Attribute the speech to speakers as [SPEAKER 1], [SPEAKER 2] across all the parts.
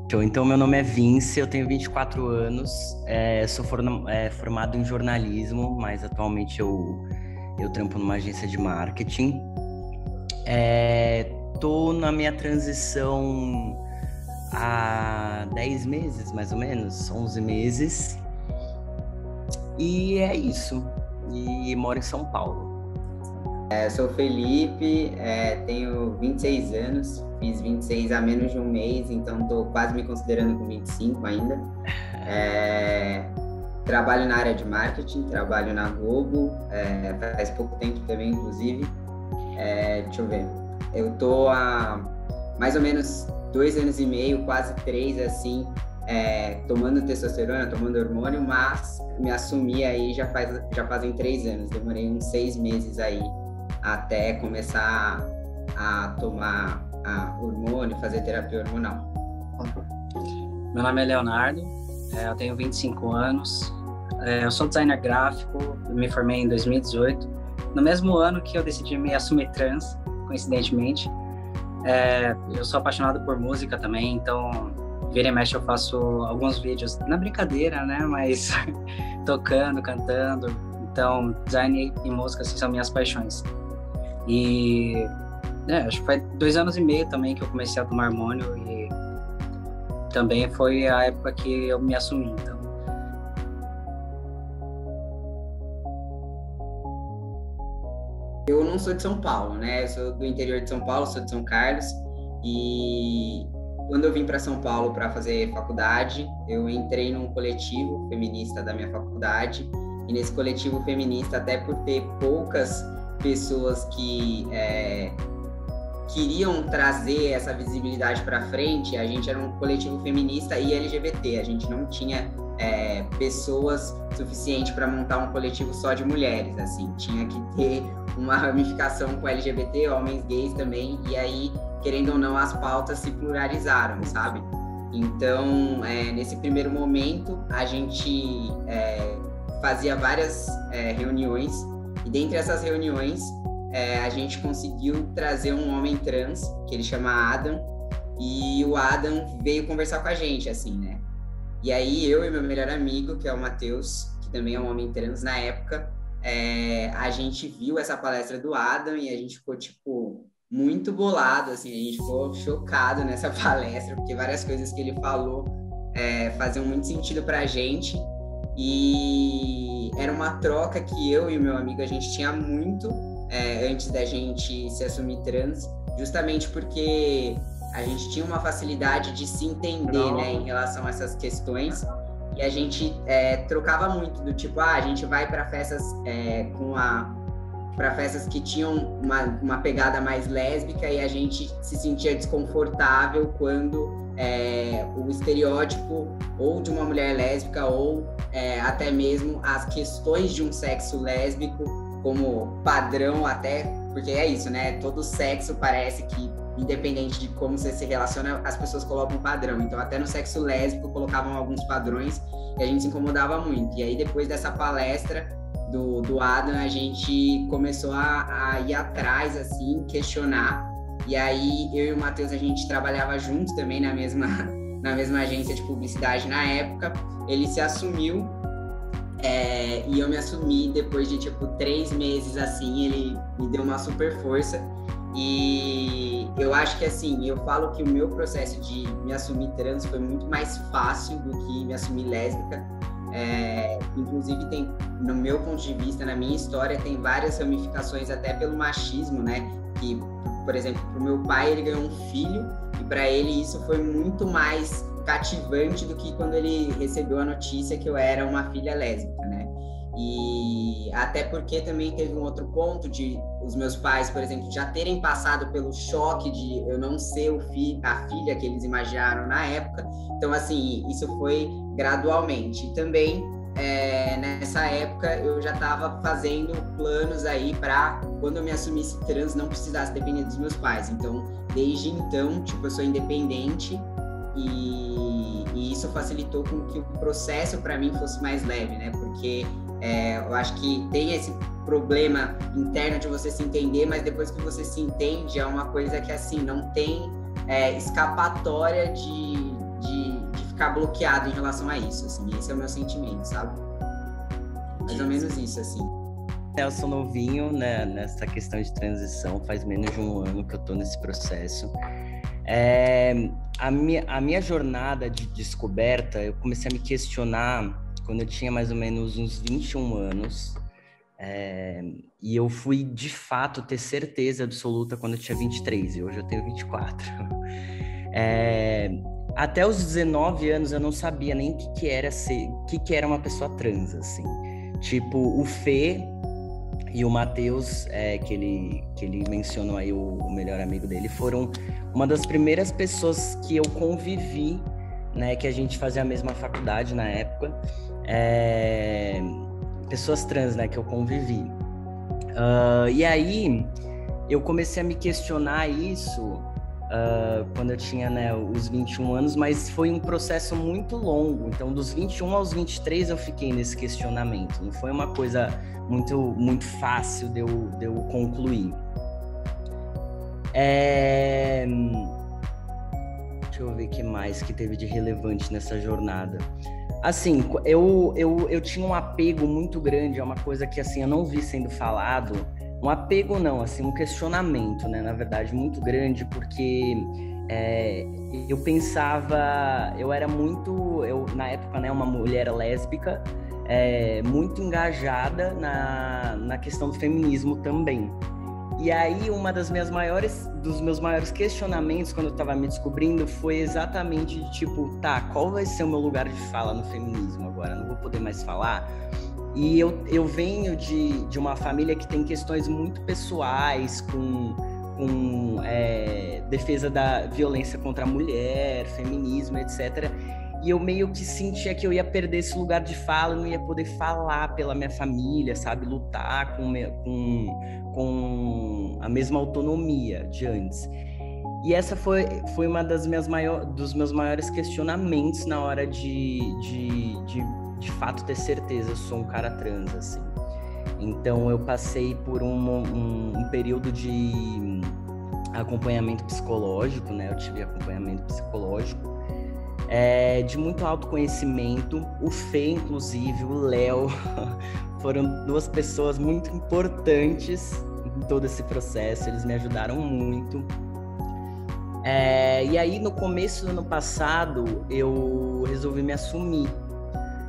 [SPEAKER 1] Show. Então, meu nome é Vince, eu tenho 24 anos, sou formado em jornalismo, mas atualmente eu trampo numa agência de marketing. Tô na minha transição há 10 meses, mais ou menos, 11 meses, e é isso. E moro em São Paulo.
[SPEAKER 2] Sou Felipe, tenho 26 anos, fiz 26 há menos de um mês, então estou quase me considerando com 25 ainda. Trabalho na área de marketing, trabalho na Globo, faz pouco tempo também, inclusive. Deixa eu ver, eu estou há mais ou menos 2 anos e meio, quase 3, assim, tomando testosterona, tomando hormônio, mas me assumi aí já fazem 3 anos, demorei uns 6 meses aí até começar a tomar hormônio, fazer terapia hormonal.
[SPEAKER 3] Meu nome é Leonardo, eu tenho 25 anos, eu sou designer gráfico, me formei em 2018, no mesmo ano que eu decidi me assumir trans, coincidentemente. Eu sou apaixonado por música também, então vira e mexe eu faço alguns vídeos na brincadeira, né, mas tocando, cantando, então design e música assim, são minhas paixões. E acho que foi 2 anos e meio também que eu comecei a tomar hormônio e também foi a época que eu me assumi, então.
[SPEAKER 2] Eu não sou de São Paulo, né? Eu sou do interior de São Paulo, sou de São Carlos, e quando eu vim para São Paulo para fazer faculdade, eu entrei num coletivo feminista da minha faculdade, e nesse coletivo feminista, até por ter poucas pessoas que queriam trazer essa visibilidade para frente, a gente era um coletivo feminista e LGBT, a gente não tinha pessoas suficientes para montar um coletivo só de mulheres, assim, tinha que ter uma ramificação com LGBT, homens gays também, e aí, querendo ou não, as pautas se pluralizaram, sabe? Então, nesse primeiro momento, a gente fazia várias reuniões, e dentre essas reuniões, a gente conseguiu trazer um homem trans, que ele chama Adam, e o Adam veio conversar com a gente, assim, né? E aí, eu e meu melhor amigo, que é o Matheus, que também é um homem trans na época, a gente viu essa palestra do Adam e a gente ficou, tipo, muito bolado, assim, a gente ficou chocado nessa palestra, porque várias coisas que ele falou faziam muito sentido pra gente, e era uma troca que eu e o meu amigo, a gente tinha muito antes da gente se assumir trans, justamente porque a gente tinha uma facilidade de se entender, né, em relação a essas questões, e a gente trocava muito, do tipo, a gente vai para festas para festas que tinham uma pegada mais lésbica, e a gente se sentia desconfortável quando o estereótipo ou de uma mulher lésbica ou até mesmo as questões de um sexo lésbico como padrão, até porque é isso, né? Todo sexo parece que, independente de como você se relaciona, as pessoas colocam um padrão. Então, até no sexo lésbico colocavam alguns padrões e a gente se incomodava muito. E aí, depois dessa palestra do Adam, a gente começou a ir atrás, assim, questionar. E aí, eu e o Matheus, a gente trabalhava juntos também na mesma agência de publicidade na época. Ele se assumiu e eu me assumi depois de, tipo, 3 meses, assim, ele me deu uma super força. E eu acho que, assim, eu falo que o meu processo de me assumir trans foi muito mais fácil do que me assumir lésbica. Inclusive, tem, no meu ponto de vista, na minha história, tem várias ramificações até pelo machismo, né? Que, por exemplo, pro meu pai, ele ganhou um filho e para ele isso foi muito mais cativante do que quando ele recebeu a notícia que eu era uma filha lésbica, né? E até porque também teve um outro ponto de os meus pais, por exemplo, já terem passado pelo choque de eu não ser a filha que eles imaginaram na época. Então, assim, isso foi gradualmente. E também, nessa época, eu já estava fazendo planos aí para, quando eu me assumisse trans, não precisasse depender dos meus pais. Então, desde então, tipo, eu sou independente e isso facilitou com que o processo para mim fosse mais leve, né? Porque eu acho que tem esse problema interno de você se entender, mas depois que você se entende, é uma coisa que, assim, não tem escapatória de ficar bloqueado em relação a isso, assim. Esse é o meu sentimento, sabe? Mais ou menos isso, assim.
[SPEAKER 1] Eu sou novinho, né, nessa questão de transição, faz menos de um ano que eu tô nesse processo. A minha jornada de descoberta, eu comecei a me questionar quando eu tinha mais ou menos uns 21 anos. E eu fui, de fato, ter certeza absoluta quando eu tinha 23, e hoje eu tenho 24. Até os 19 anos eu não sabia nem o que era uma pessoa trans, assim. Tipo, o Fê e o Matheus, que ele mencionou aí, o melhor amigo dele, foram uma das primeiras pessoas que eu convivi, né, que a gente fazia a mesma faculdade na época, pessoas trans, né, que eu convivi. E aí, eu comecei a me questionar isso quando eu tinha, né, os 21 anos, mas foi um processo muito longo. Então, dos 21 aos 23, eu fiquei nesse questionamento. Não foi uma coisa muito fácil de eu concluir. Deixa eu ver o que mais que teve de relevante nessa jornada. Assim, eu tinha um apego muito grande, é uma coisa que, assim, eu não vi sendo falado. Um apego não, assim, um questionamento, né, na verdade, muito grande, porque eu pensava, eu na época, né, uma mulher lésbica, muito engajada na questão do feminismo também. E aí, dos meus maiores questionamentos, quando eu estava me descobrindo, foi exatamente de tipo, tá, qual vai ser o meu lugar de fala no feminismo agora? Não vou poder mais falar? E eu venho de uma família que tem questões muito pessoais, com defesa da violência contra a mulher, feminismo, etc. E eu meio que sentia que eu ia perder esse lugar de fala, eu não ia poder falar pela minha família, sabe? Lutar com a mesma autonomia de antes. E essa foi uma dos meus maiores questionamentos na hora de fato ter certeza, eu sou um cara trans, assim. Então eu passei por um período de acompanhamento psicológico, né? Eu tive acompanhamento psicológico, de muito autoconhecimento. O Fê, inclusive, o Léo, foram duas pessoas muito importantes em todo esse processo, eles me ajudaram muito. E aí, no começo do ano passado, eu resolvi me assumir.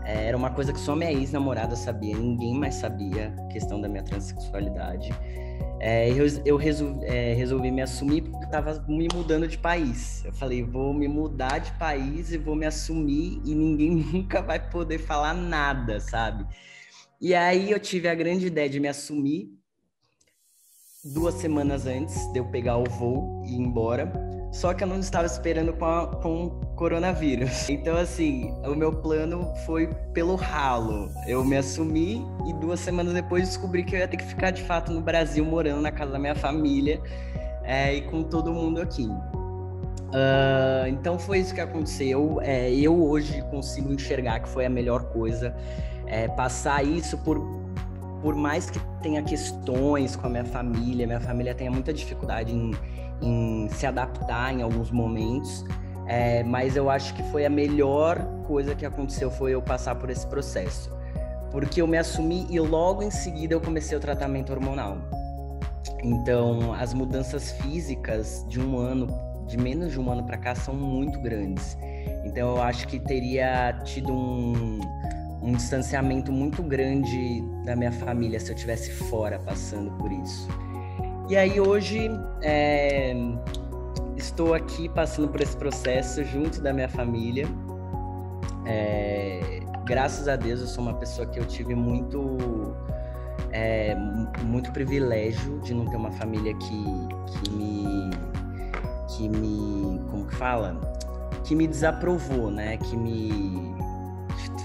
[SPEAKER 1] Era uma coisa que só minha ex-namorada sabia, ninguém mais sabia a questão da minha transexualidade. Eu resolvi me assumir porque eu estava me mudando de país. Eu falei, vou me mudar de país e vou me assumir e ninguém nunca vai poder falar nada, sabe? E aí eu tive a grande ideia de me assumir 2 semanas antes de eu pegar o voo e ir embora. Só que eu não estava esperando com o coronavírus. Então, assim, o meu plano foi pelo ralo. Eu me assumi e 2 semanas depois descobri que eu ia ter que ficar, de fato, no Brasil, morando na casa da minha família e com todo mundo aqui. Então, foi isso que aconteceu. Eu hoje consigo enxergar que foi a melhor coisa. Passar isso por mais que tenha questões com a minha família tenha muita dificuldade em se adaptar em alguns momentos, mas eu acho que foi a melhor coisa que aconteceu, foi eu passar por esse processo, porque eu me assumi e logo em seguida eu comecei o tratamento hormonal. Então, as mudanças físicas de menos de um ano para cá são muito grandes. Então, eu acho que teria tido um distanciamento muito grande da minha família se eu estivesse fora passando por isso. E aí hoje estou aqui passando por esse processo junto da minha família. Graças a Deus eu sou uma pessoa que eu tive muito privilégio de não ter uma família que me como que fala? Que me desaprovou, né? Que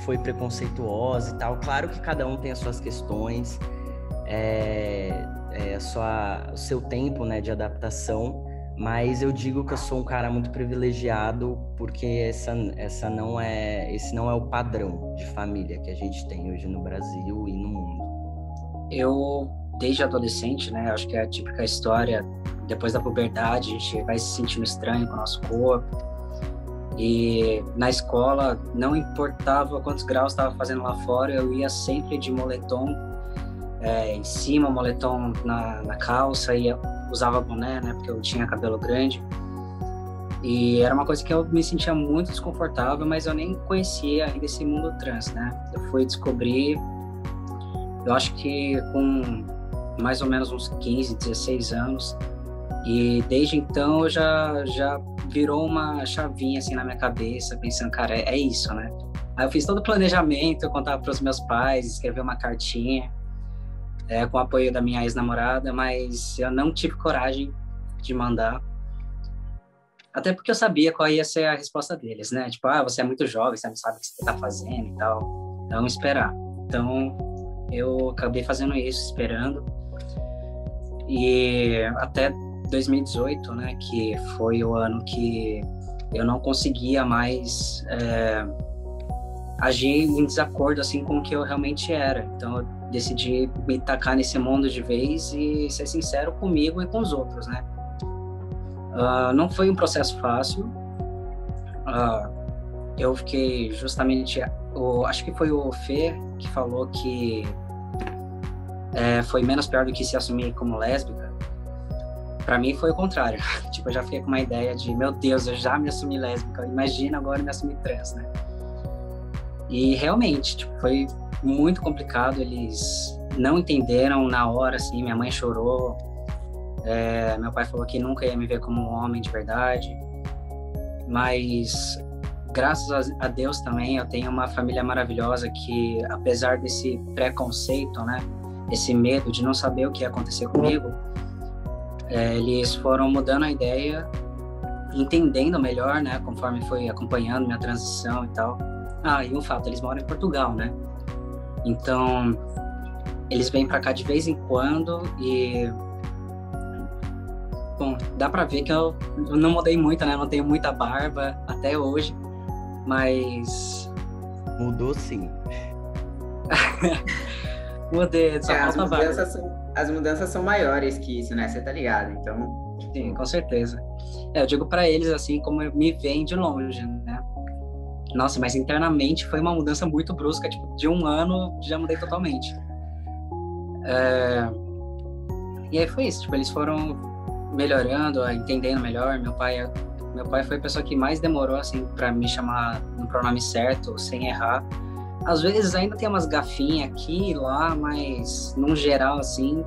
[SPEAKER 1] foi preconceituosa e tal. Claro que cada um tem as suas questões, o seu tempo, né, de adaptação, mas eu digo que eu sou um cara muito privilegiado porque esse não é o padrão de família que a gente tem hoje no Brasil e no mundo.
[SPEAKER 3] Eu, desde adolescente, né, acho que é a típica história, depois da puberdade, a gente vai se sentindo estranho com o nosso corpo, E na escola, não importava quantos graus estava fazendo lá fora, eu ia sempre de moletom, em cima, moletom na calça, e usava boné, né, porque eu tinha cabelo grande. E era uma coisa que eu me sentia muito desconfortável, mas eu nem conhecia ainda esse mundo trans, né? Eu fui descobrir, eu acho que com mais ou menos uns 15, 16 anos, e desde então eu já virou uma chavinha assim na minha cabeça, pensando, cara, é isso, né? Aí eu fiz todo o planejamento, eu contava para os meus pais, escrevi uma cartinha, com o apoio da minha ex-namorada, mas eu não tive coragem de mandar. Até porque eu sabia qual ia ser a resposta deles, né? Tipo, você é muito jovem, você não sabe o que você tá fazendo e tal. Então, esperar. Então, eu acabei fazendo isso, esperando. E até 2018, né? Que foi o ano que eu não conseguia mais agir em desacordo, assim, com o que eu realmente era. Então, eu decidi me tacar nesse mundo de vez e ser sincero comigo e com os outros, né? Não foi um processo fácil. Eu fiquei justamente... acho que foi o Fê que falou que foi menos pior do que se assumir como lésbica. Pra mim foi o contrário. Tipo, eu já fiquei com uma ideia de, meu Deus, eu já me assumi lésbica, imagina agora me assumir trans, né? E realmente, tipo, foi muito complicado. Eles não entenderam na hora, assim, minha mãe chorou. Meu pai falou que nunca ia me ver como um homem de verdade, mas graças a Deus também eu tenho uma família maravilhosa que, apesar desse preconceito, né, esse medo de não saber o que ia acontecer comigo, eles foram mudando a ideia, entendendo melhor, né, conforme foi acompanhando minha transição e tal. E um fato, eles moram em Portugal, né, então eles vêm pra cá de vez em quando e... Bom, dá pra ver que eu não mudei muito, né? Não tenho muita barba até hoje, mas...
[SPEAKER 1] Mudou sim.
[SPEAKER 3] Mudei, só falta barba.
[SPEAKER 2] As mudanças são maiores que isso, né? Você tá ligado, então...
[SPEAKER 3] Sim, com certeza. Eu digo pra eles, assim, como me veem de longe, né? Nossa, mas internamente foi uma mudança muito brusca, tipo, de um ano já mudei totalmente. E aí foi isso, tipo, eles foram melhorando, entendendo melhor. Meu pai foi a pessoa que mais demorou, assim, para me chamar no pronome certo, sem errar. Às vezes ainda tem umas gafinhas aqui e lá, mas, num geral, assim,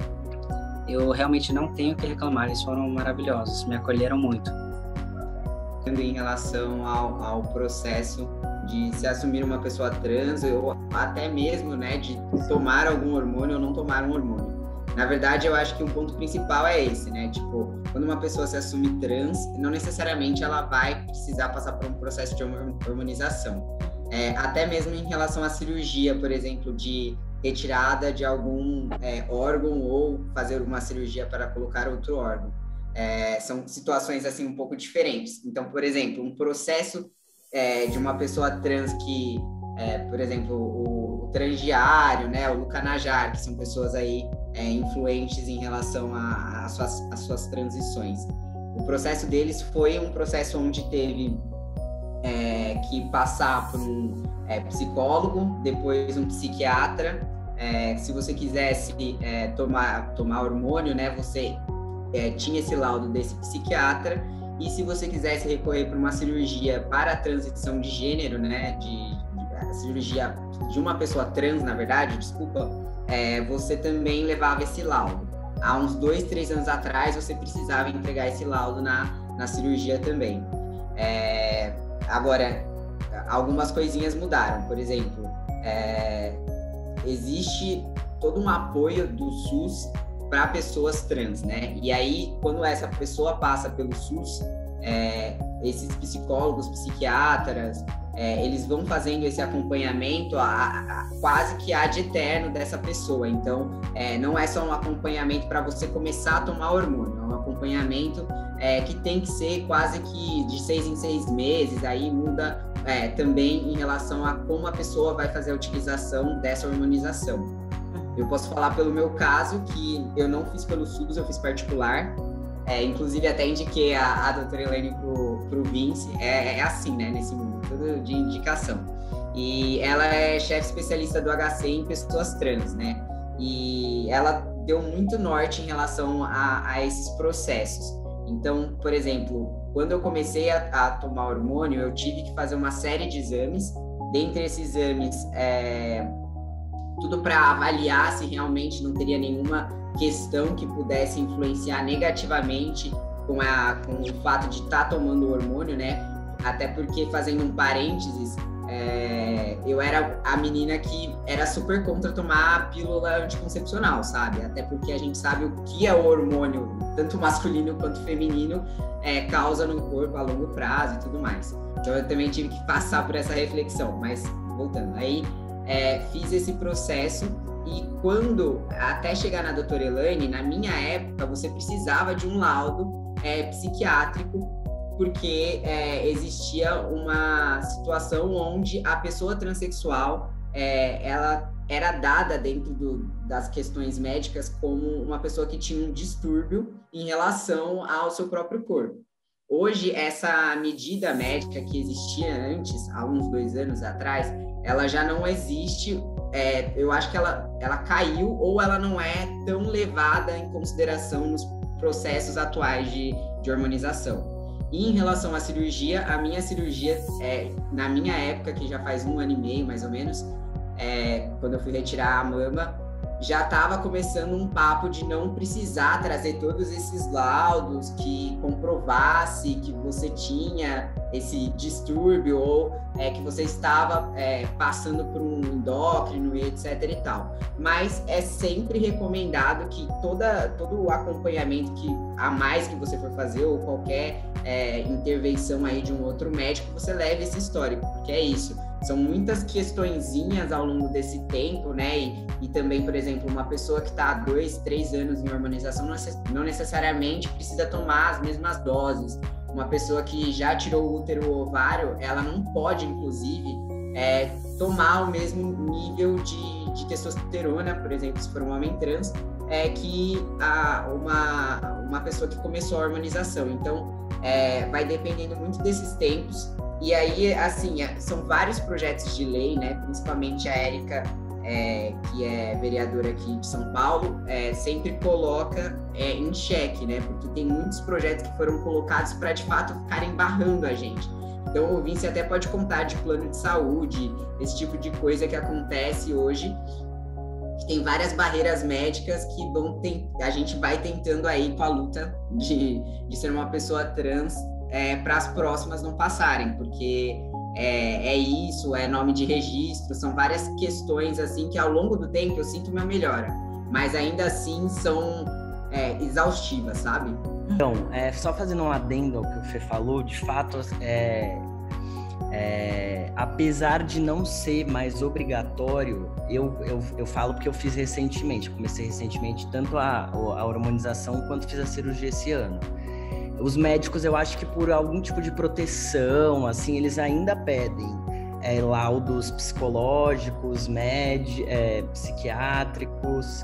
[SPEAKER 3] eu realmente não tenho o que reclamar. Eles foram maravilhosos, me acolheram muito.
[SPEAKER 2] Em relação ao processo de se assumir uma pessoa trans, ou até mesmo, né, de tomar algum hormônio ou não tomar um hormônio. Na verdade, eu acho que o ponto principal é esse, né? Tipo, quando uma pessoa se assume trans, não necessariamente ela vai precisar passar por um processo de hormonização. Até mesmo em relação à cirurgia, por exemplo, de retirada de algum órgão ou fazer uma cirurgia para colocar outro órgão. São situações, assim, um pouco diferentes. Então, por exemplo, um processo de uma pessoa trans que, por exemplo, o transdiário, né? O Luca Najar, que são pessoas aí influentes em relação às suas transições. O processo deles foi um processo onde teve que passar por um psicólogo, depois um psiquiatra. Se você quisesse tomar hormônio, né, você tinha esse laudo desse psiquiatra, e se você quisesse recorrer para uma cirurgia para a transição de gênero, né, a cirurgia de uma pessoa trans, na verdade, desculpa, você também levava esse laudo. Há uns 2, 3 anos atrás, você precisava entregar esse laudo na cirurgia também. Agora, algumas coisinhas mudaram. Por exemplo, existe todo um apoio do SUS para pessoas trans, né? E aí, quando essa pessoa passa pelo SUS, esses psicólogos, psiquiatras, eles vão fazendo esse acompanhamento quase que ad eterno dessa pessoa. Então, não é só um acompanhamento para você começar a tomar hormônio, é um acompanhamento que tem que ser quase que de 6 em 6 meses. Aí muda também em relação a como a pessoa vai fazer a utilização dessa hormonização. Eu posso falar pelo meu caso, que eu não fiz pelo SUS, eu fiz particular. Inclusive, até indiquei a doutora Elaine pro Vince, é assim, né, nesse mundo, tudo de indicação. E ela é chefe especialista do HC em pessoas trans, né? E ela deu muito norte em relação a esses processos. Então, por exemplo, quando eu comecei a tomar hormônio, eu tive que fazer uma série de exames. Dentre esses exames, tudo para avaliar se realmente não teria nenhuma questão que pudesse influenciar negativamente com o fato de estar tomando o hormônio, né? Até porque, fazendo um parênteses, eu era a menina que era super contra tomar a pílula anticoncepcional, sabe? Até porque a gente sabe o que é o hormônio, tanto masculino quanto feminino, causa no corpo a longo prazo e tudo mais. Então eu também tive que passar por essa reflexão, mas voltando, aí fiz esse processo e quando, até chegar na doutora Elaine, na minha época, você precisava de um laudo psiquiátrico, porque existia uma situação onde a pessoa transexual, ela era dada dentro das questões médicas como uma pessoa que tinha um distúrbio em relação ao seu próprio corpo. Hoje, essa medida médica que existia antes, há uns 2 anos atrás, ela já não existe. Eu acho que ela caiu ou ela não é tão levada em consideração nos processos atuais de hormonização. E em relação à cirurgia, a minha cirurgia, na minha época, que já faz 1 ano e meio, mais ou menos, quando eu fui retirar a mama, já estava começando um papo de não precisar trazer todos esses laudos que comprovasse que você tinha esse distúrbio ou que você estava passando por um endócrino e etc e tal. Mas é sempre recomendado que todo o acompanhamento a mais que você for fazer ou qualquer intervenção aí de um outro médico, você leve esse histórico, porque é isso. São muitas questõezinhas ao longo desse tempo, né? E também, por exemplo, uma pessoa que está há 2, 3 anos em hormonização não necessariamente precisa tomar as mesmas doses. Uma pessoa que já tirou o útero ou ovário, ela não pode, inclusive, tomar o mesmo nível de testosterona, por exemplo, se for um homem trans, que uma pessoa que começou a hormonização. Então, vai dependendo muito desses tempos. E aí, assim, são vários projetos de lei, né? Principalmente a Érica, que é vereadora aqui de São Paulo, sempre coloca em xeque, né? Porque tem muitos projetos que foram colocados para, de fato, ficarem barrando a gente. Então, o Vince até pode contar de plano de saúde, esse tipo de coisa que acontece hoje. Tem várias barreiras médicas que a gente vai tentando aí com a luta de ser uma pessoa trans, para as próximas não passarem, porque isso, nome de registro, são várias questões assim que ao longo do tempo eu sinto uma melhora, mas ainda assim são exaustivas, sabe?
[SPEAKER 1] Então, só fazendo um adendo ao que o Fê falou, de fato, apesar de não ser mais obrigatório, eu falo porque eu fiz recentemente, comecei recentemente tanto a hormonização quanto fiz a cirurgia esse ano. Os médicos, eu acho que por algum tipo de proteção, assim, eles ainda pedem laudos psicológicos, psiquiátricos.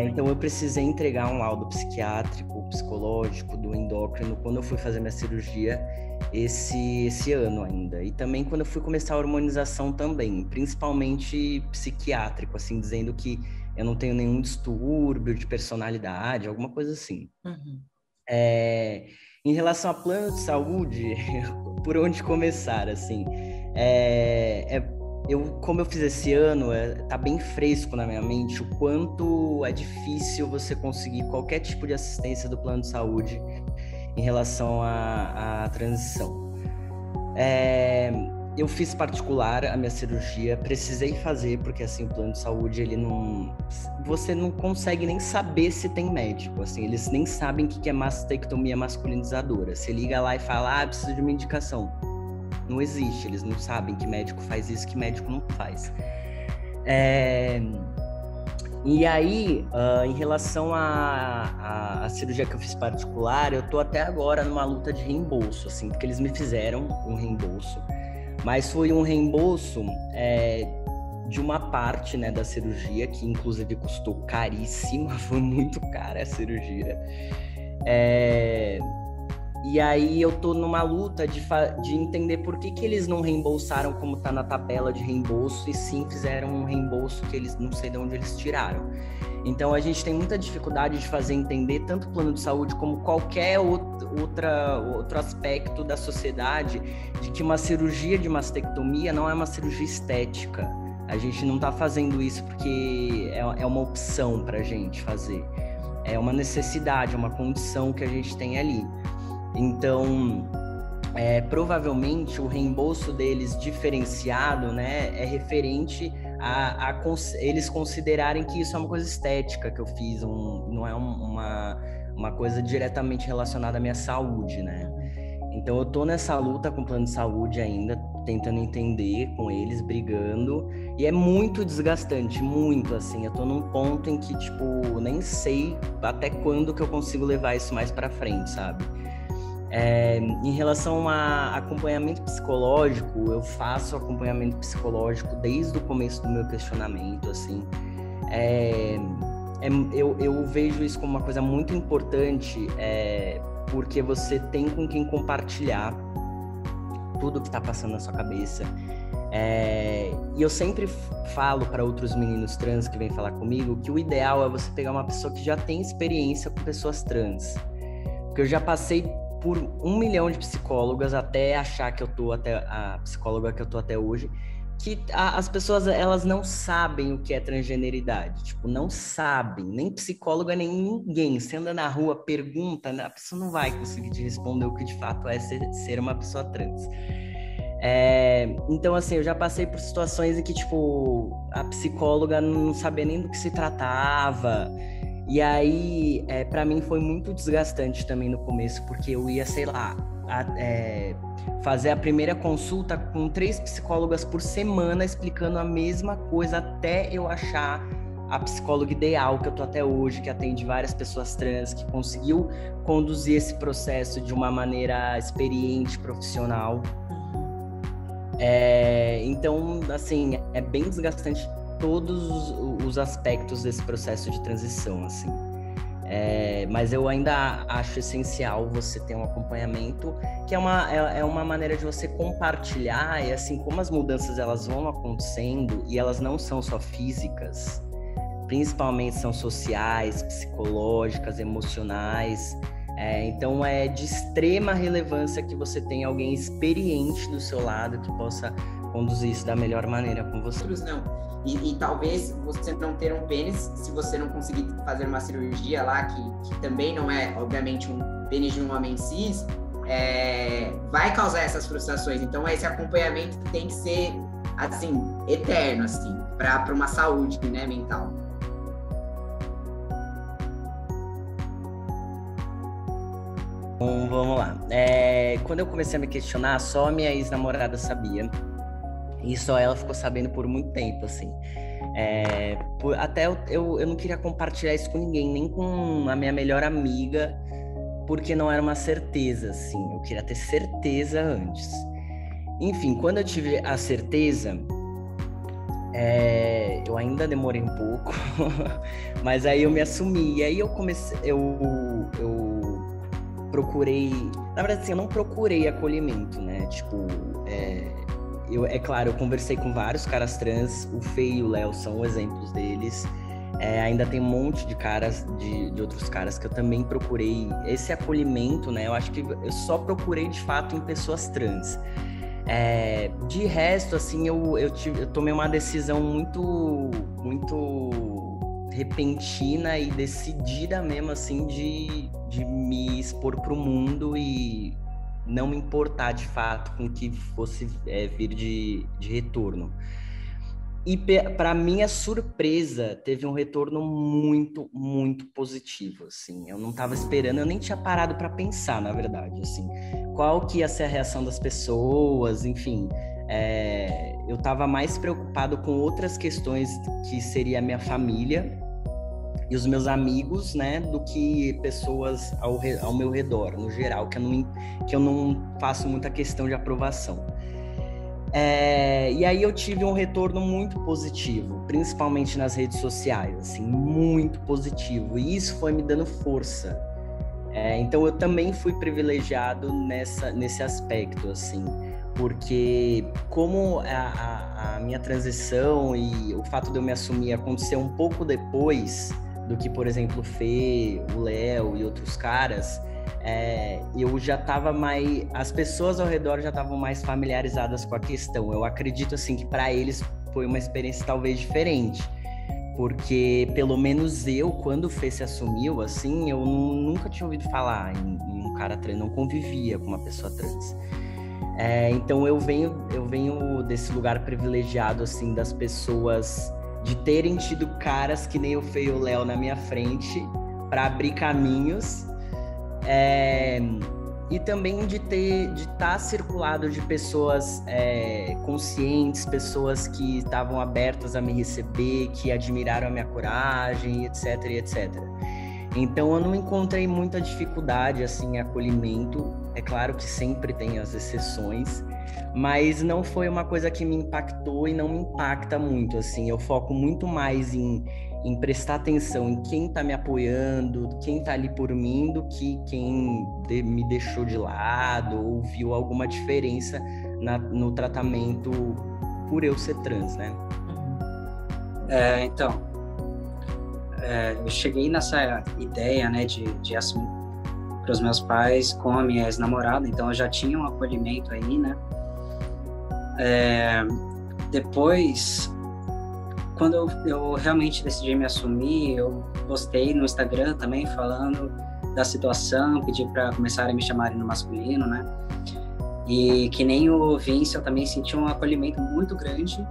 [SPEAKER 1] Então, eu precisei entregar um laudo psiquiátrico, psicológico, do endócrino, quando eu fui fazer minha cirurgia esse ano ainda. E também quando eu fui começar a hormonização também, principalmente psiquiátrico, assim, dizendo que eu não tenho nenhum distúrbio de personalidade, alguma coisa assim. Uhum. Em relação a plano de saúde, por onde começar, assim, como eu fiz esse ano, tá bem fresco na minha mente o quanto é difícil você conseguir qualquer tipo de assistência do plano de saúde em relação à transição. Eu fiz particular a minha cirurgia, precisei fazer, porque assim, o plano de saúde, você não consegue nem saber se tem médico, assim, eles nem sabem o que é mastectomia masculinizadora. Você liga lá e fala, preciso de uma indicação. Não existe, eles não sabem que médico faz isso, que médico não faz. E aí, em relação à cirurgia que eu fiz particular, eu tô até agora numa luta de reembolso, assim, porque eles me fizeram um reembolso. Mas foi um reembolso de uma parte, né, da cirurgia, que inclusive custou caríssima, foi muito cara a cirurgia. E aí eu tô numa luta de entender por que eles não reembolsaram como tá na tabela de reembolso, e sim fizeram um reembolso que eles não sei de onde eles tiraram. Então a gente tem muita dificuldade de fazer entender tanto o plano de saúde como qualquer outro aspecto da sociedade, de que uma cirurgia de mastectomia não é uma cirurgia estética. A gente não tá fazendo isso porque é uma opção pra gente fazer. É uma necessidade, uma condição que a gente tem ali. Então, provavelmente o reembolso deles diferenciado, né, é referente a eles considerarem que isso é uma coisa estética que eu fiz, não é uma coisa diretamente relacionada à minha saúde, né? Então eu tô nessa luta com o plano de saúde ainda, tentando entender com eles, brigando, e é muito desgastante, muito, assim, eu tô num ponto em que, tipo, nem sei até quando que eu consigo levar isso mais pra frente, sabe? Em relação a acompanhamento psicológico, eu faço acompanhamento psicológico desde o começo do meu questionamento, assim. Eu vejo isso como uma coisa muito importante, porque você tem com quem compartilhar tudo que está passando na sua cabeça. E eu sempre falo para outros meninos trans que vêm falar comigo que o ideal é você pegar uma pessoa que já tem experiência com pessoas trans. Porque eu já passei por 1 milhão de psicólogas até achar que eu tô até a psicóloga que eu tô até hoje, que as pessoas, elas não sabem o que é transgeneridade, tipo, não sabem, nem psicóloga, nem ninguém. Você anda na rua, pergunta, a pessoa não vai conseguir te responder o que de fato é ser uma pessoa trans. Então, assim, eu já passei por situações em que, tipo, a psicóloga não sabia nem do que se tratava. E aí, para mim foi muito desgastante também no começo, porque eu ia, sei lá, fazer a primeira consulta com 3 psicólogas por semana, explicando a mesma coisa, até eu achar a psicóloga ideal, que eu tô até hoje, que atende várias pessoas trans, que conseguiu conduzir esse processo de uma maneira experiente, profissional. Então, assim, é bem desgastante todos os aspectos desse processo de transição, assim. Mas eu ainda acho essencial você ter um acompanhamento, que é uma maneira de você compartilhar, e assim, como as mudanças elas vão acontecendo, e elas não são só físicas, principalmente são sociais, psicológicas, emocionais. Então é de extrema relevância que você tenha alguém experiente do seu lado que possa conduzir isso da melhor maneira com você.
[SPEAKER 2] Não. E talvez você não ter um pênis, se você não conseguir fazer uma cirurgia lá, que também não é, obviamente, um pênis de um homem cis, vai causar essas frustrações. Então, esse acompanhamento tem que ser, assim, eterno, assim, para uma saúde, né, mental.
[SPEAKER 1] Então, vamos lá. Quando eu comecei a me questionar, só a minha ex-namorada sabia. E só ela ficou sabendo por muito tempo, assim. Até eu não queria compartilhar isso com ninguém, nem com a minha melhor amiga, porque não era uma certeza, assim. Eu queria ter certeza antes. Enfim, quando eu tive a certeza, eu ainda demorei um pouco, mas aí eu me assumi. E aí eu comecei... Eu procurei... Na verdade, assim, eu não procurei acolhimento, né? Tipo... Claro, eu conversei com vários caras trans, o Fê e o Léo são exemplos deles. Ainda tem um monte de caras, de outros caras que eu também procurei esse acolhimento, né? Eu acho que eu só procurei, de fato, em pessoas trans. De resto, assim, eu tomei uma decisão muito, muito repentina e decidida mesmo, assim, de me expor pro mundo e não me importar de fato com o que fosse vir de retorno. E para minha surpresa, teve um retorno muito, muito positivo, assim. Eu não estava esperando, eu nem tinha parado para pensar, na verdade, assim, qual que ia ser a reação das pessoas, enfim. Eu estava mais preocupado com outras questões, que seria a minha família e os meus amigos, né, do que pessoas ao meu redor, no geral, que eu não faço muita questão de aprovação. E aí eu tive um retorno muito positivo, principalmente nas redes sociais, assim, muito positivo, e isso foi me dando força. Então eu também fui privilegiado nesse aspecto, assim, porque como a minha transição e o fato de eu me assumir aconteceu um pouco depois do que, por exemplo, o Fê, o Léo e outros caras, eu já estava mais... As pessoas ao redor já estavam mais familiarizadas com a questão. Eu acredito, assim, que para eles foi uma experiência talvez diferente. Porque, pelo menos eu, quando o Fê se assumiu, assim, eu nunca tinha ouvido falar em um cara trans, não convivia com uma pessoa trans. Então eu venho desse lugar privilegiado, assim, das pessoas, de terem tido caras que nem o Fê e o Léo na minha frente, para abrir caminhos, e também de estar circulado de pessoas conscientes, pessoas que estavam abertas a me receber, que admiraram a minha coragem, etc, etc. Então eu não encontrei muita dificuldade, assim, em acolhimento. É claro que sempre tem as exceções, mas não foi uma coisa que me impactou e não me impacta muito, assim. Eu foco muito mais em prestar atenção em quem está me apoiando, quem está ali por mim, do que quem me deixou de lado ou viu alguma diferença no tratamento por eu ser trans, né?
[SPEAKER 3] Então, eu cheguei nessa ideia, né, de assumir para os meus pais com a minha ex-namorada, então eu já tinha um acolhimento aí, né? Depois, quando eu realmente decidi me assumir, eu postei no Instagram também falando da situação, pedi para começarem a me chamarem no masculino, né? E que nem o Vince, eu também senti um acolhimento muito grande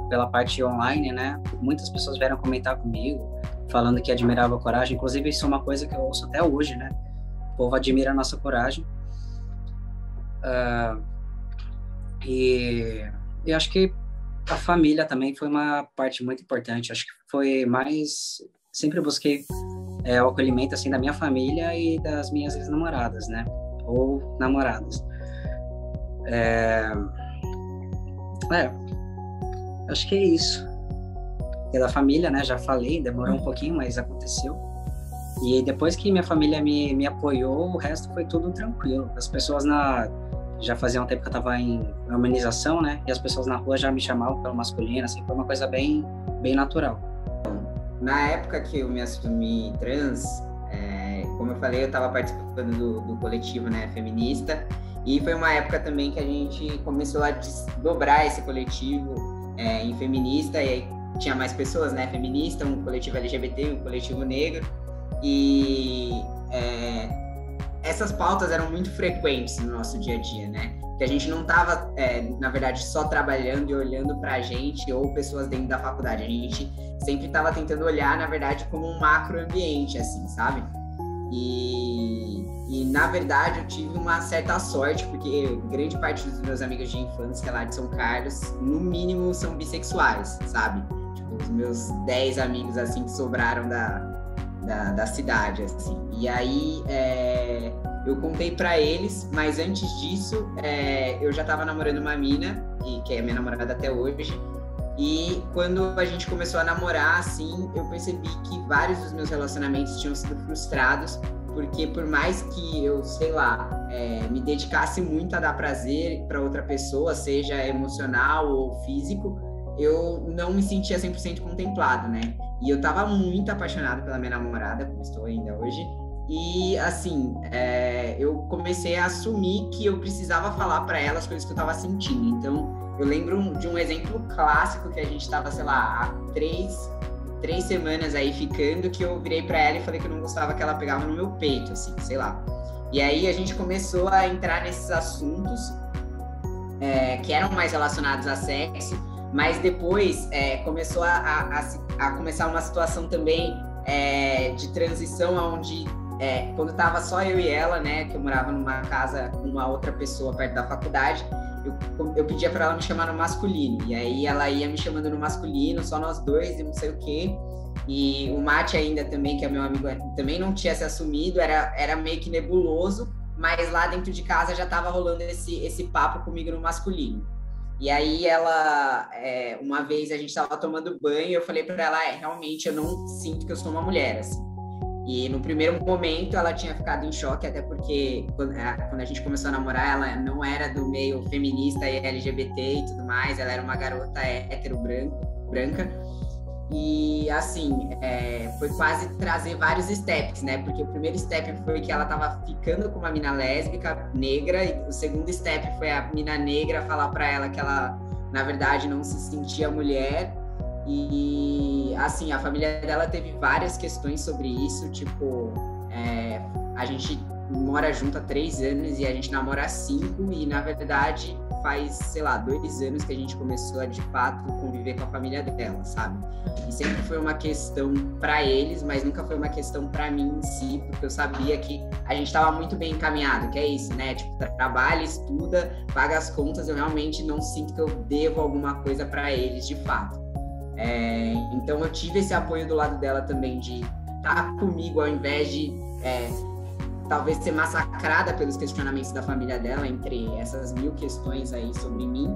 [SPEAKER 3] pela parte online, né? Muitas pessoas vieram comentar comigo, falando que admirava a coragem. Inclusive, isso é uma coisa que eu ouço até hoje, né? O povo admira a nossa coragem. E acho que a família também foi uma parte muito importante. Acho que foi mais... Sempre busquei o acolhimento, assim, da minha família e das minhas ex-namoradas, né? Ou namoradas. Acho que é isso. E da família, né? Já falei, demorou um pouquinho, mas aconteceu. E depois que minha família me apoiou, o resto foi tudo tranquilo. As pessoas já fazia um tempo que eu estava em humanização, né? E as pessoas na rua já me chamavam pelo masculino, assim, foi uma coisa bem, bem natural.
[SPEAKER 2] Na época que eu me assumi trans, como eu falei, eu estava participando do coletivo, né, feminista, e foi uma época também que a gente começou a desdobrar esse coletivo em feminista, e aí tinha mais pessoas, né, feminista, um coletivo LGBT, um coletivo negro, e essas pautas eram muito frequentes no nosso dia a dia, né? Que a gente não estava, na verdade, só trabalhando e olhando para a gente ou pessoas dentro da faculdade. A gente sempre estava tentando olhar, na verdade, como um macroambiente, assim, sabe? E, na verdade, eu tive uma certa sorte, porque grande parte dos meus amigos de infância lá de São Carlos, no mínimo, são bissexuais, sabe? Tipo, os meus 10 amigos, assim, que sobraram da cidade, assim. E aí, eu contei pra eles, mas antes disso, eu já tava namorando uma mina, que é minha namorada até hoje, e quando a gente começou a namorar, assim, eu percebi que vários dos meus relacionamentos tinham sido frustrados, porque por mais que eu, sei lá, me dedicasse muito a dar prazer pra outra pessoa, seja emocional ou físico, eu não me sentia 100% contemplado, né? E eu tava muito apaixonado pela minha namorada, como estou ainda hoje. E, assim, eu comecei a assumir que eu precisava falar para ela as coisas que eu tava sentindo. Então, eu lembro de um exemplo clássico que a gente tava, sei lá, há três semanas aí ficando, que eu virei para ela e falei que eu não gostava que ela pegava no meu peito, assim, sei lá. E aí a gente começou a entrar nesses assuntos que eram mais relacionados a sexo, mas depois começou a começar uma situação também de transição, onde quando tava só eu e ela, né, que eu morava numa casa com uma outra pessoa perto da faculdade, eu pedia para ela me chamar no masculino, e aí ela ia me chamando no masculino, só nós dois e não sei o quê. E o Mate ainda também, que é meu amigo, também não tinha se assumido, era meio que nebuloso, mas lá dentro de casa já tava rolando esse papo comigo no masculino. E aí ela, uma vez a gente tava tomando banho e eu falei pra ela, realmente eu não sinto que eu sou uma mulher, assim. E no primeiro momento ela tinha ficado em choque, até porque quando a gente começou a namorar, ela não era do meio feminista e LGBT e tudo mais, ela era uma garota hétero branca. E assim, foi quase trazer vários steps, né? Porque o primeiro step foi que ela tava ficando com uma mina lésbica, negra, e o segundo step foi a mina negra falar pra ela que ela, na verdade, não se sentia mulher. E assim, a família dela teve várias questões sobre isso, tipo, a gente mora junto há 3 anos e a gente namora há 5, e na verdade faz, sei lá, 2 anos que a gente começou a de fato conviver com a família dela, sabe? E sempre foi uma questão para eles, mas nunca foi uma questão para mim em si, porque eu sabia que a gente estava muito bem encaminhado, que é isso, né? Tipo, trabalha, estuda, paga as contas, eu realmente não sinto que eu devo alguma coisa para eles de fato. Então eu tive esse apoio do lado dela também, de estar comigo ao invés de talvez ser massacrada pelos questionamentos da família dela, entre essas 1000 questões aí sobre mim.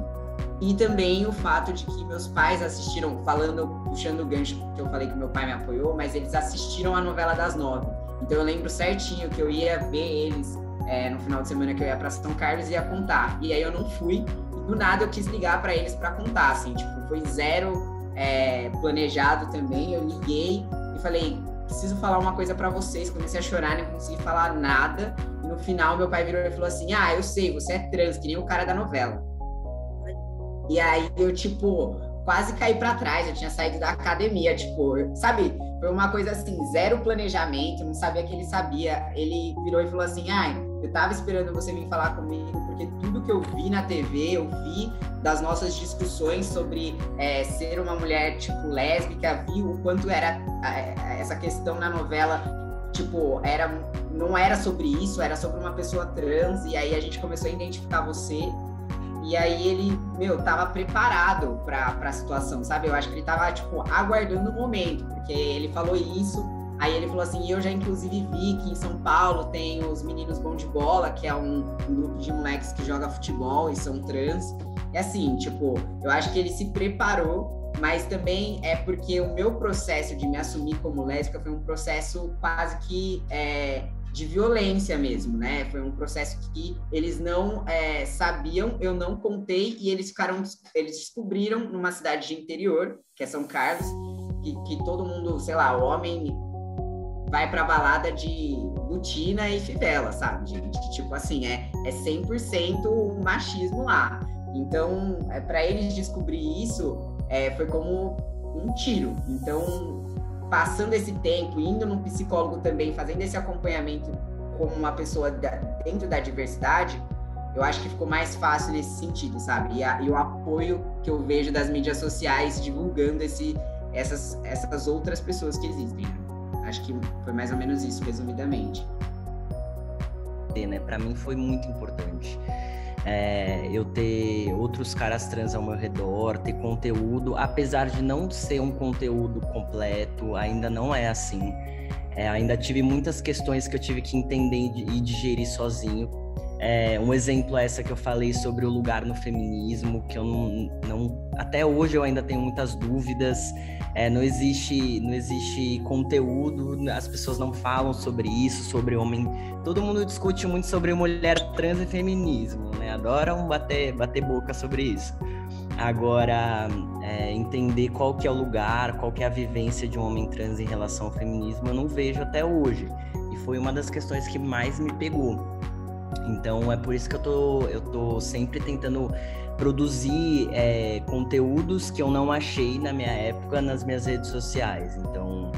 [SPEAKER 2] E também o fato de que meus pais assistiram, puxando o gancho que eu falei que meu pai me apoiou, mas eles assistiram a novela das 9. Então eu lembro certinho que eu ia ver eles no final de semana, que eu ia para São Carlos e ia contar. E aí eu não fui, e do nada eu quis ligar para eles para contar, assim, tipo, foi zero planejado também. Eu liguei e falei, preciso falar uma coisa pra vocês. Comecei a chorar, não consegui falar nada, e no final meu pai virou e falou assim, eu sei, você é trans, que nem o cara da novela. E aí eu, tipo, quase caí pra trás, eu tinha saído da academia, tipo, sabe, foi uma coisa assim, zero planejamento, não sabia que ele sabia. Ele virou e falou assim, eu tava esperando você vir falar comigo, porque tudo que eu vi na TV, eu vi das nossas discussões sobre ser uma mulher, tipo, lésbica, vi o quanto era essa questão na novela, tipo, não era sobre isso, era sobre uma pessoa trans, e aí a gente começou a identificar você, e aí ele, tava preparado pra situação, sabe? Eu acho que ele tava, tipo, aguardando o momento, porque ele falou isso. Aí ele falou assim, eu já inclusive vi que em São Paulo tem os meninos bom de bola, que é um grupo de moleques que joga futebol e são trans. E assim, tipo, eu acho que ele se preparou, mas também é porque o meu processo de me assumir como lésbica foi um processo quase que de violência mesmo, né? Foi um processo que eles não sabiam, eu não contei, e eles descobriram numa cidade de interior, que é São Carlos, que todo mundo, sei lá, o homem vai pra balada de botina e fivela, sabe? Tipo assim, é 100% machismo lá. Então, para eles descobrir isso, foi como um tiro. Então, passando esse tempo, indo num psicólogo também, fazendo esse acompanhamento como uma pessoa dentro da diversidade, eu acho que ficou mais fácil nesse sentido, sabe? E o apoio que eu vejo das mídias sociais divulgando essas outras pessoas que existem. Acho que foi mais ou menos isso, resumidamente.
[SPEAKER 1] Para mim foi muito importante. Eu ter outros caras trans ao meu redor, ter conteúdo, apesar de não ser um conteúdo completo, ainda não é assim. Ainda tive muitas questões que eu tive que entender e digerir sozinho. Um exemplo é essa que eu falei sobre o lugar no feminismo, que eu não até hoje eu ainda tenho muitas dúvidas. Não existe conteúdo, as pessoas não falam sobre isso, sobre homem. Todo mundo discute muito sobre mulher trans e feminismo, né? Adoram bater boca sobre isso. Agora, entender qual que é o lugar, qual que é a vivência de um homem trans em relação ao feminismo, eu não vejo até hoje. E foi uma das questões que mais me pegou. Então, é por isso que eu tô sempre tentando produzir conteúdos que eu não achei na minha época nas minhas redes sociais. Então,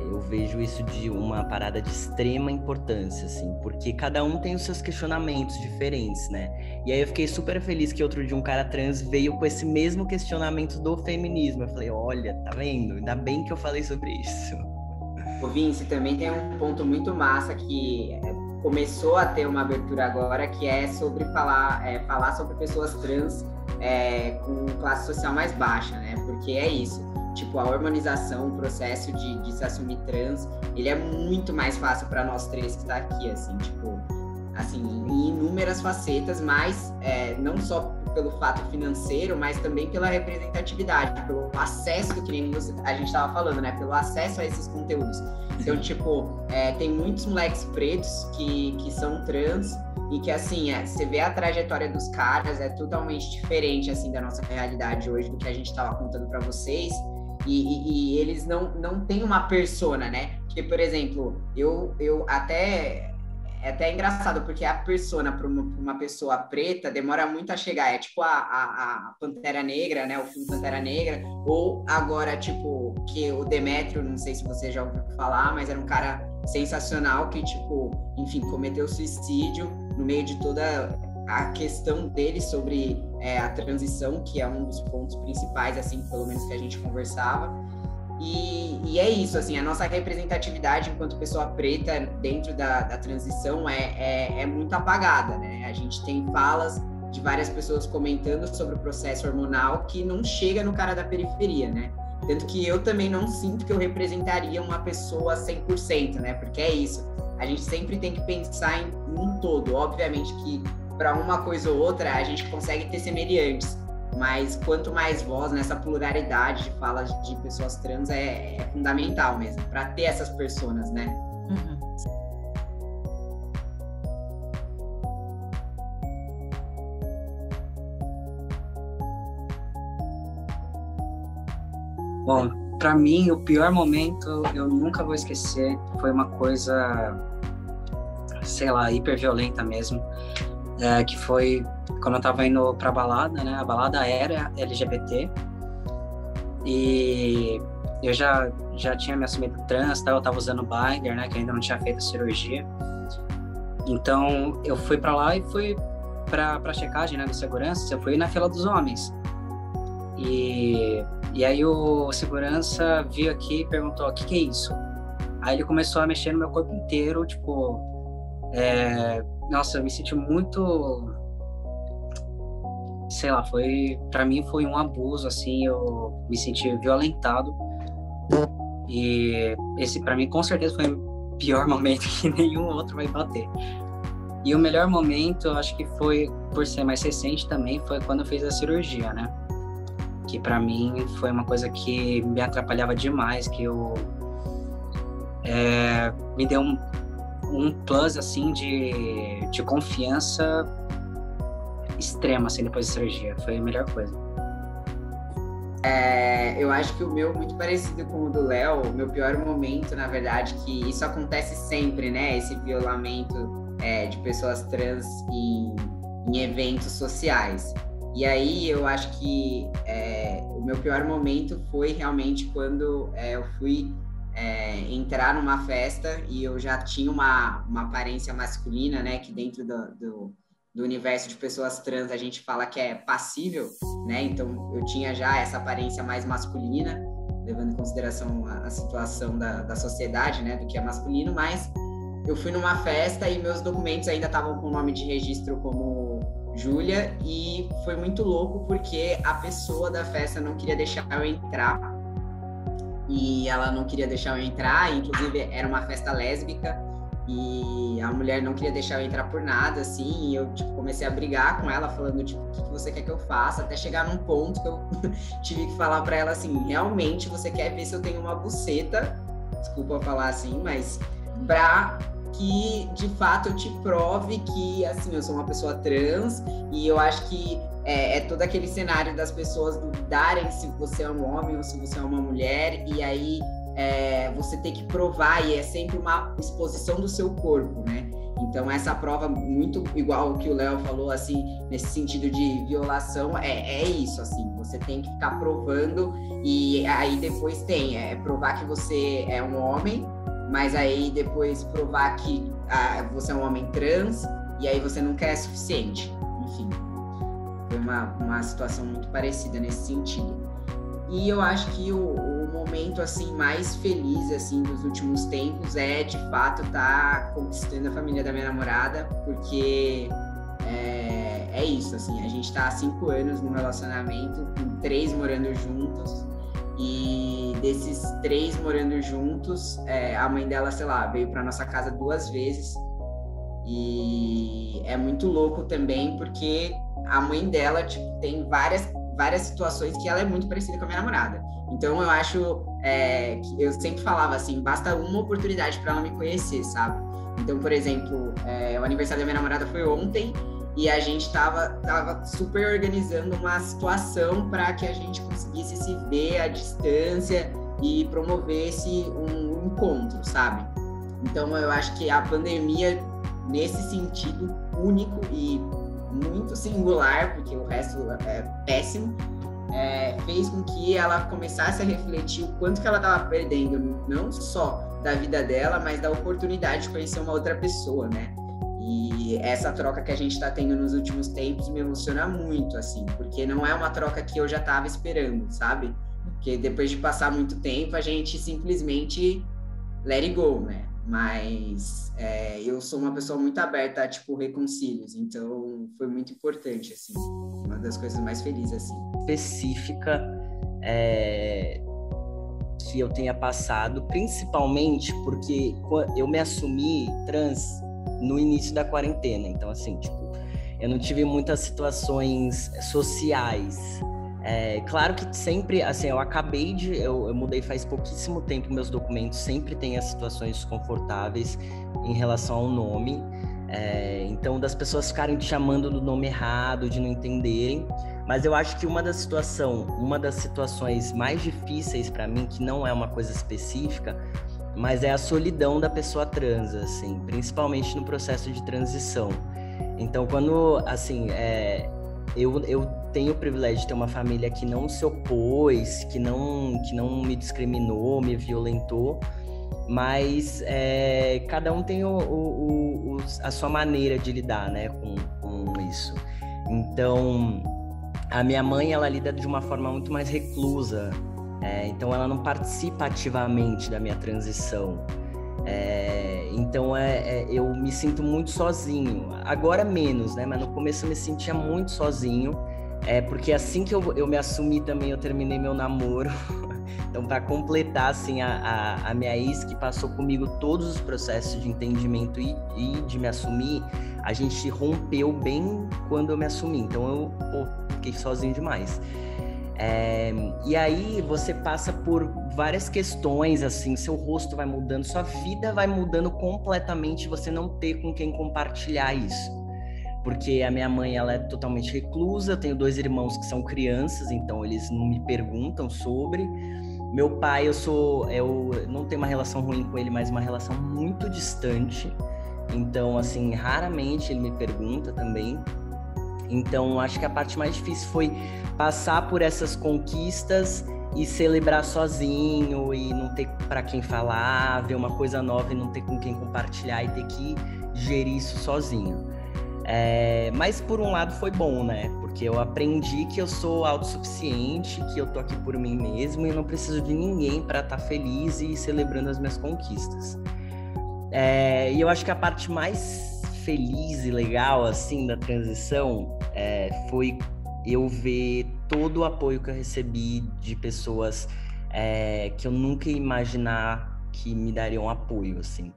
[SPEAKER 1] eu vejo isso de uma parada de extrema importância, assim, porque cada um tem os seus questionamentos diferentes, né? E aí eu fiquei super feliz que outro dia um cara trans veio com esse mesmo questionamento do feminismo. Eu falei, olha, tá vendo? Ainda bem que eu falei sobre isso.
[SPEAKER 2] O Vinci também tem um ponto muito massa que começou a ter uma abertura agora, que é sobre falar sobre pessoas trans com classe social mais baixa, né? Porque é isso, tipo, a hormonização, o processo de se assumir trans, ele é muito mais fácil para nós três que tá aqui, assim, tipo, assim, em inúmeras facetas, mas não só pelo fato financeiro, mas também pela representatividade, pelo acesso, que nem a gente estava falando, né? Pelo acesso a esses conteúdos. Então, tipo, tem muitos moleques pretos que são trans e que, assim, você vê a trajetória dos caras, é totalmente diferente, assim, da nossa realidade hoje, do que a gente estava contando para vocês. E eles não têm uma persona, né? Porque, por exemplo, eu até... É até engraçado, porque a persona para uma pessoa preta demora muito a chegar. É tipo a Pantera Negra, né? O filme Pantera Negra. Ou agora, tipo, que o Demétrio, não sei se você já ouviu falar, mas era um cara sensacional que, tipo, enfim, cometeu suicídio no meio de toda a questão dele sobre a transição, que é um dos pontos principais, assim, pelo menos que a gente conversava. E é isso, assim, a nossa representatividade enquanto pessoa preta dentro da transição é muito apagada, né? A gente tem falas de várias pessoas comentando sobre o processo hormonal que não chega no cara da periferia, né? Tanto que eu também não sinto que eu representaria uma pessoa 100%, né? Porque é isso, a gente sempre tem que pensar em um todo. Obviamente que para uma coisa ou outra a gente consegue ter semelhantes, mas quanto mais voz nessa pluralidade de falas de pessoas trans é fundamental mesmo, para ter essas personas, né?
[SPEAKER 3] Bom, para mim, o pior momento, eu nunca vou esquecer, foi uma coisa, sei lá, hiper violenta mesmo, que foi quando eu tava indo pra balada, né? A balada era LGBT e eu já tinha me assumido trans, tá? Eu tava usando binder, né? Que ainda não tinha feito a cirurgia. Então, eu fui pra lá e fui pra checagem, né? Do segurança, eu fui na fila dos homens. E aí o segurança viu aqui e perguntou, o que é isso? Aí ele começou a mexer no meu corpo inteiro, tipo... Nossa, eu me senti muito... Sei lá, pra mim foi um abuso, assim, eu me senti violentado. E esse, pra mim, com certeza foi o pior momento, que nenhum outro vai bater. E o melhor momento, eu acho que foi, por ser mais recente também, foi quando eu fiz a cirurgia, né? Que pra mim foi uma coisa que me atrapalhava demais, que me deu um plus, assim, de confiança extrema, assim, depois da cirurgia. Foi a melhor coisa.
[SPEAKER 2] Eu acho que o meu, muito parecido com o do Léo, o meu pior momento, na verdade, que isso acontece sempre, né? Esse violamento de pessoas trans em eventos sociais. E aí eu acho que o meu pior momento foi realmente quando eu fui entrar numa festa e eu já tinha uma aparência masculina, né? Que dentro do universo de pessoas trans a gente fala que é passível, né? Então eu tinha já essa aparência mais masculina, levando em consideração a situação da sociedade, né? Do que é masculino, mas eu fui numa festa e meus documentos ainda estavam com o nome de registro como Júlia, e foi muito louco porque a pessoa da festa não queria deixar eu entrar, e ela não queria deixar eu entrar, inclusive era uma festa lésbica, e a mulher não queria deixar eu entrar por nada, assim, e eu, tipo, comecei a brigar com ela, falando, tipo, o que você quer que eu faça? Até chegar num ponto que eu tive que falar pra ela, assim, realmente você quer ver se eu tenho uma buceta, desculpa falar assim, mas pra que, de fato, eu te prove que, assim, eu sou uma pessoa trans, e eu acho que é todo aquele cenário das pessoas duvidarem se você é um homem ou se você é uma mulher, e aí você tem que provar, e é sempre uma exposição do seu corpo, né? Então, essa prova, muito igual o que o Léo falou, assim, nesse sentido de violação, é isso, assim, você tem que ficar provando, e aí depois provar que você é um homem, mas aí depois provar que você é um homem trans, e aí você nunca é suficiente. Enfim, foi uma situação muito parecida nesse sentido. E eu acho que o momento, assim, mais feliz, assim, dos últimos tempos é, de fato, estar conquistando a família da minha namorada, porque é isso, assim, a gente tá há 5 anos no relacionamento, com 3 morando juntos, e desses 3 morando juntos, a mãe dela, sei lá, veio pra nossa casa 2 vezes, E é muito louco também, porque a mãe dela, tipo, tem várias situações que ela é muito parecida com a minha namorada. Então, eu acho que eu sempre falava assim, basta uma oportunidade para ela me conhecer, sabe? Então, por exemplo, o aniversário da minha namorada foi ontem e a gente tava super organizando uma situação para que a gente conseguisse se ver à distância e promovesse um encontro, sabe? Então, eu acho que a pandemia, nesse sentido único e muito singular, porque o resto é péssimo, fez com que ela começasse a refletir o quanto que ela estava perdendo, não só da vida dela, mas da oportunidade de conhecer uma outra pessoa, né? E essa troca que a gente está tendo nos últimos tempos me emociona muito, assim, porque não é uma troca que eu já estava esperando, sabe? Porque depois de passar muito tempo, a gente simplesmente let it go, né? Mas eu sou uma pessoa muito aberta a, tipo, reconcílios, então foi muito importante, assim, uma das coisas mais felizes, assim.
[SPEAKER 1] Específica que eu tenha passado, principalmente porque eu me assumi trans no início da quarentena, então, assim, tipo, eu não tive muitas situações sociais. Claro que sempre, assim, eu mudei faz pouquíssimo tempo meus documentos, sempre tem as situações desconfortáveis em relação ao nome, então das pessoas ficarem te chamando do nome errado, de não entenderem, mas eu acho que uma das situações mais difíceis para mim, que não é uma coisa específica, mas é a solidão da pessoa trans, assim, principalmente no processo de transição. Então, quando, assim, eu tenho o privilégio de ter uma família que não se opôs, que não me discriminou, me violentou, mas cada um tem a sua maneira de lidar, né, com isso. Então, a minha mãe, ela lida de uma forma muito mais reclusa, então ela não participa ativamente da minha transição. Então eu me sinto muito sozinho, agora menos, né? Mas no começo eu me sentia muito sozinho, porque assim que eu me assumi também, eu terminei meu namoro. Então, para completar, assim, a minha ex, que passou comigo todos os processos de entendimento e de me assumir, a gente rompeu bem quando eu me assumi, então eu fiquei sozinho demais. E aí você passa por várias questões, assim, seu rosto vai mudando, sua vida vai mudando completamente, você não ter com quem compartilhar isso. Porque a minha mãe, ela é totalmente reclusa, eu tenho 2 irmãos que são crianças, então eles não me perguntam sobre. Meu pai, eu não tenho uma relação ruim com ele, mas uma relação muito distante. Então, assim, raramente ele me pergunta também. Então, acho que a parte mais difícil foi passar por essas conquistas e celebrar sozinho e não ter para quem falar, ver uma coisa nova e não ter com quem compartilhar e ter que gerir isso sozinho. Mas por um lado foi bom, né? Porque eu aprendi que eu sou autossuficiente, que eu tô aqui por mim mesmo e não preciso de ninguém para estar feliz e celebrando as minhas conquistas. E eu acho que a parte mais feliz e legal, assim, da transição foi eu ver todo o apoio que eu recebi de pessoas que eu nunca ia imaginar que me dariam apoio, assim.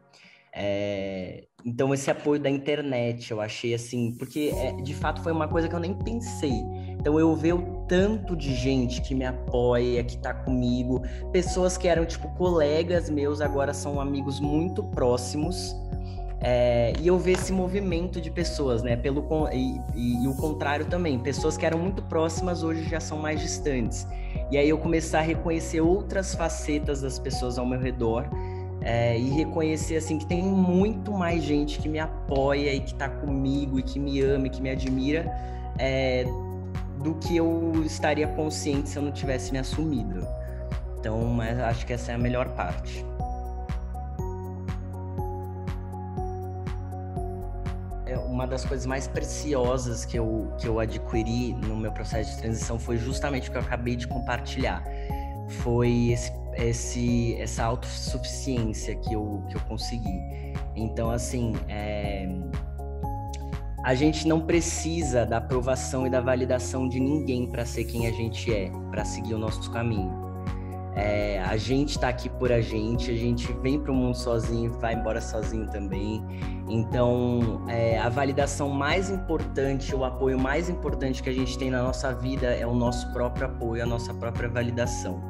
[SPEAKER 1] Então esse apoio da internet eu achei assim, porque de fato foi uma coisa que eu nem pensei. Então eu ver o tanto de gente que me apoia, que tá comigo, pessoas que eram tipo colegas meus, agora são amigos muito próximos, e eu ver esse movimento de pessoas, né, e o contrário também, pessoas que eram muito próximas hoje já são mais distantes. E aí eu começar a reconhecer outras facetas das pessoas ao meu redor, e reconhecer assim que tem muito mais gente que me apoia e que tá comigo e que me ama e que me admira, do que eu estaria consciente se eu não tivesse me assumido. Então, mas acho que essa é a melhor parte. Uma das coisas mais preciosas que eu adquiri no meu processo de transição foi justamente o que eu acabei de compartilhar. Foi essa autossuficiência que eu consegui. Então, assim, a gente não precisa da aprovação e da validação de ninguém para ser quem a gente é, para seguir o nosso caminho. A gente tá aqui por a gente vem pro mundo sozinho, vai embora sozinho também. Então, a validação mais importante, o apoio mais importante que a gente tem na nossa vida é o nosso próprio apoio, a nossa própria validação.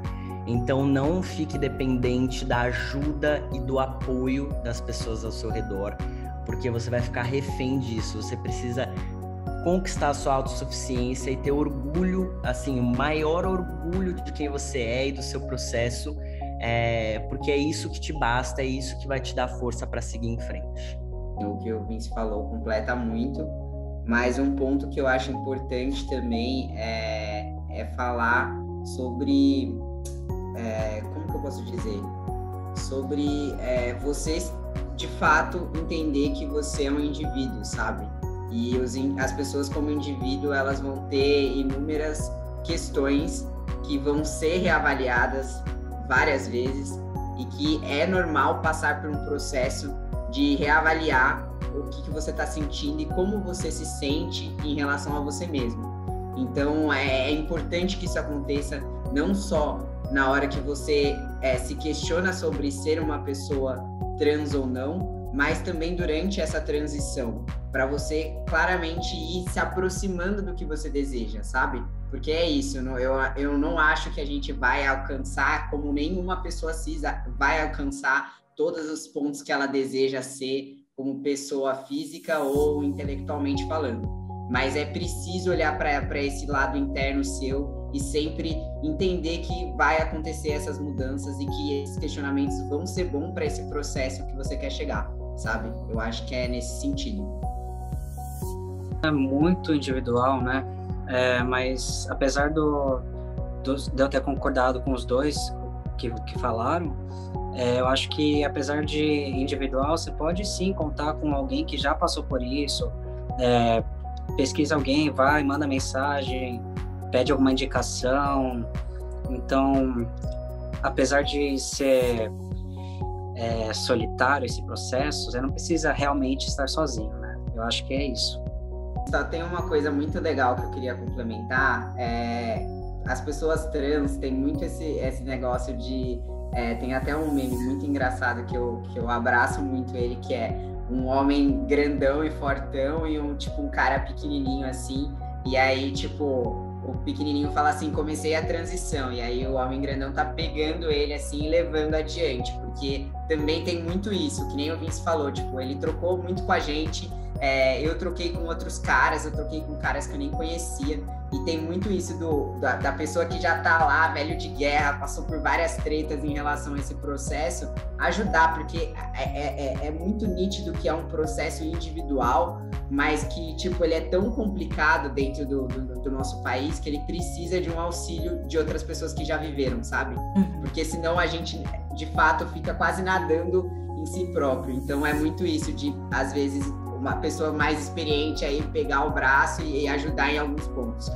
[SPEAKER 1] Então, não fique dependente da ajuda e do apoio das pessoas ao seu redor, porque você vai ficar refém disso. Você precisa conquistar a sua autossuficiência e ter orgulho, assim, o maior orgulho de quem você é e do seu processo, porque é isso que te basta, é isso que vai te dar força para seguir em frente.
[SPEAKER 2] O que o Vince falou completa muito, mas um ponto que eu acho importante também é falar sobre, como que eu posso dizer? Sobre você, de fato, entender que você é um indivíduo, sabe? E as pessoas como indivíduo, elas vão ter inúmeras questões que vão ser reavaliadas várias vezes e que é normal passar por um processo de reavaliar o que você está sentindo e como você se sente em relação a você mesmo. Então, é importante que isso aconteça não só na hora que você se questiona sobre ser uma pessoa trans ou não, mas também durante essa transição, para você claramente ir se aproximando do que você deseja, sabe? Porque é isso, eu não acho que a gente vai alcançar, como nenhuma pessoa cis vai alcançar todos os pontos que ela deseja ser como pessoa física ou intelectualmente falando. Mas é preciso olhar para esse lado interno seu e sempre entender que vai acontecer essas mudanças e que esses questionamentos vão ser bons para esse processo que você quer chegar, sabe? Eu acho que é nesse sentido.
[SPEAKER 3] É muito individual, né? Mas apesar de eu ter concordado com os dois que falaram, eu acho que apesar de individual, você pode sim contar com alguém que já passou por isso, pesquisa alguém, vai, manda mensagem, pede alguma indicação. Então, apesar de ser solitário esse processo, você não precisa realmente estar sozinho, né? Eu acho que é isso.
[SPEAKER 2] Só tem uma coisa muito legal que eu queria complementar, as pessoas trans têm muito esse negócio de... tem até um meme muito engraçado que eu abraço muito ele, que é um homem grandão e fortão e um cara pequenininho assim, e aí o pequenininho fala assim, comecei a transição, e aí o homem grandão tá pegando ele assim e levando adiante, porque também tem muito isso, que nem o Vince falou, ele trocou muito com a gente, eu troquei com outros caras, eu troquei com caras que eu nem conhecia, e tem muito isso da pessoa que já tá lá, velho de guerra, passou por várias tretas em relação a esse processo, ajudar, porque é muito nítido que é um processo individual, mas que, ele é tão complicado dentro do nosso país que ele precisa de um auxílio de outras pessoas que já viveram, sabe? Porque senão a gente, de fato, fica quase nadando em si próprio. Então é muito isso de, às vezes, uma pessoa mais experiente aí pegar o braço e ajudar em alguns pontos.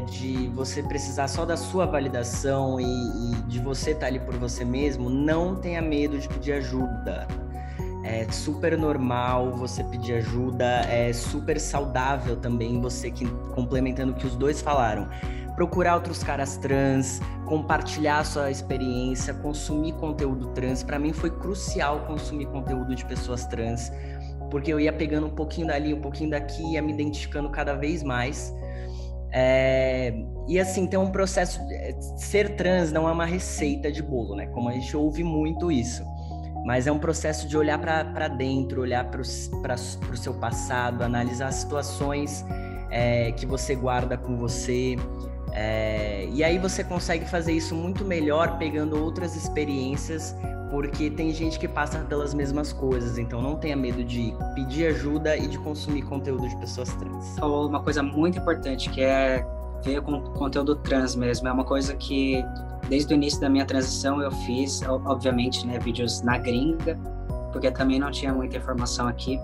[SPEAKER 1] De você precisar só da sua validação e de você estar ali por você mesmo, não tenha medo de pedir ajuda. É super normal você pedir ajuda, é super saudável também você, complementando o que os dois falaram, procurar outros caras trans, compartilhar a sua experiência, consumir conteúdo trans. Para mim foi crucial consumir conteúdo de pessoas trans, porque eu ia pegando um pouquinho dali, um pouquinho daqui, ia me identificando cada vez mais. E assim, tem um processo, ser trans não é uma receita de bolo, né? Como a gente ouve muito isso, mas é um processo de olhar para dentro, olhar para o seu passado, analisar as situações que você guarda com você, e aí você consegue fazer isso muito melhor pegando outras experiências, porque tem gente que passa pelas mesmas coisas, então não tenha medo de pedir ajuda e de consumir conteúdo de pessoas trans.
[SPEAKER 3] Falou uma coisa muito importante, que é ver com conteúdo trans mesmo. É uma coisa que, desde o início da minha transição, eu fiz, obviamente, né, vídeos na gringa, porque também não tinha muita informação aqui,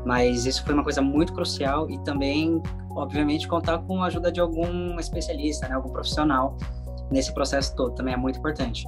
[SPEAKER 3] mas isso foi uma coisa muito crucial, e também, obviamente, contar com a ajuda de algum especialista, né, algum profissional nesse processo todo também é muito importante.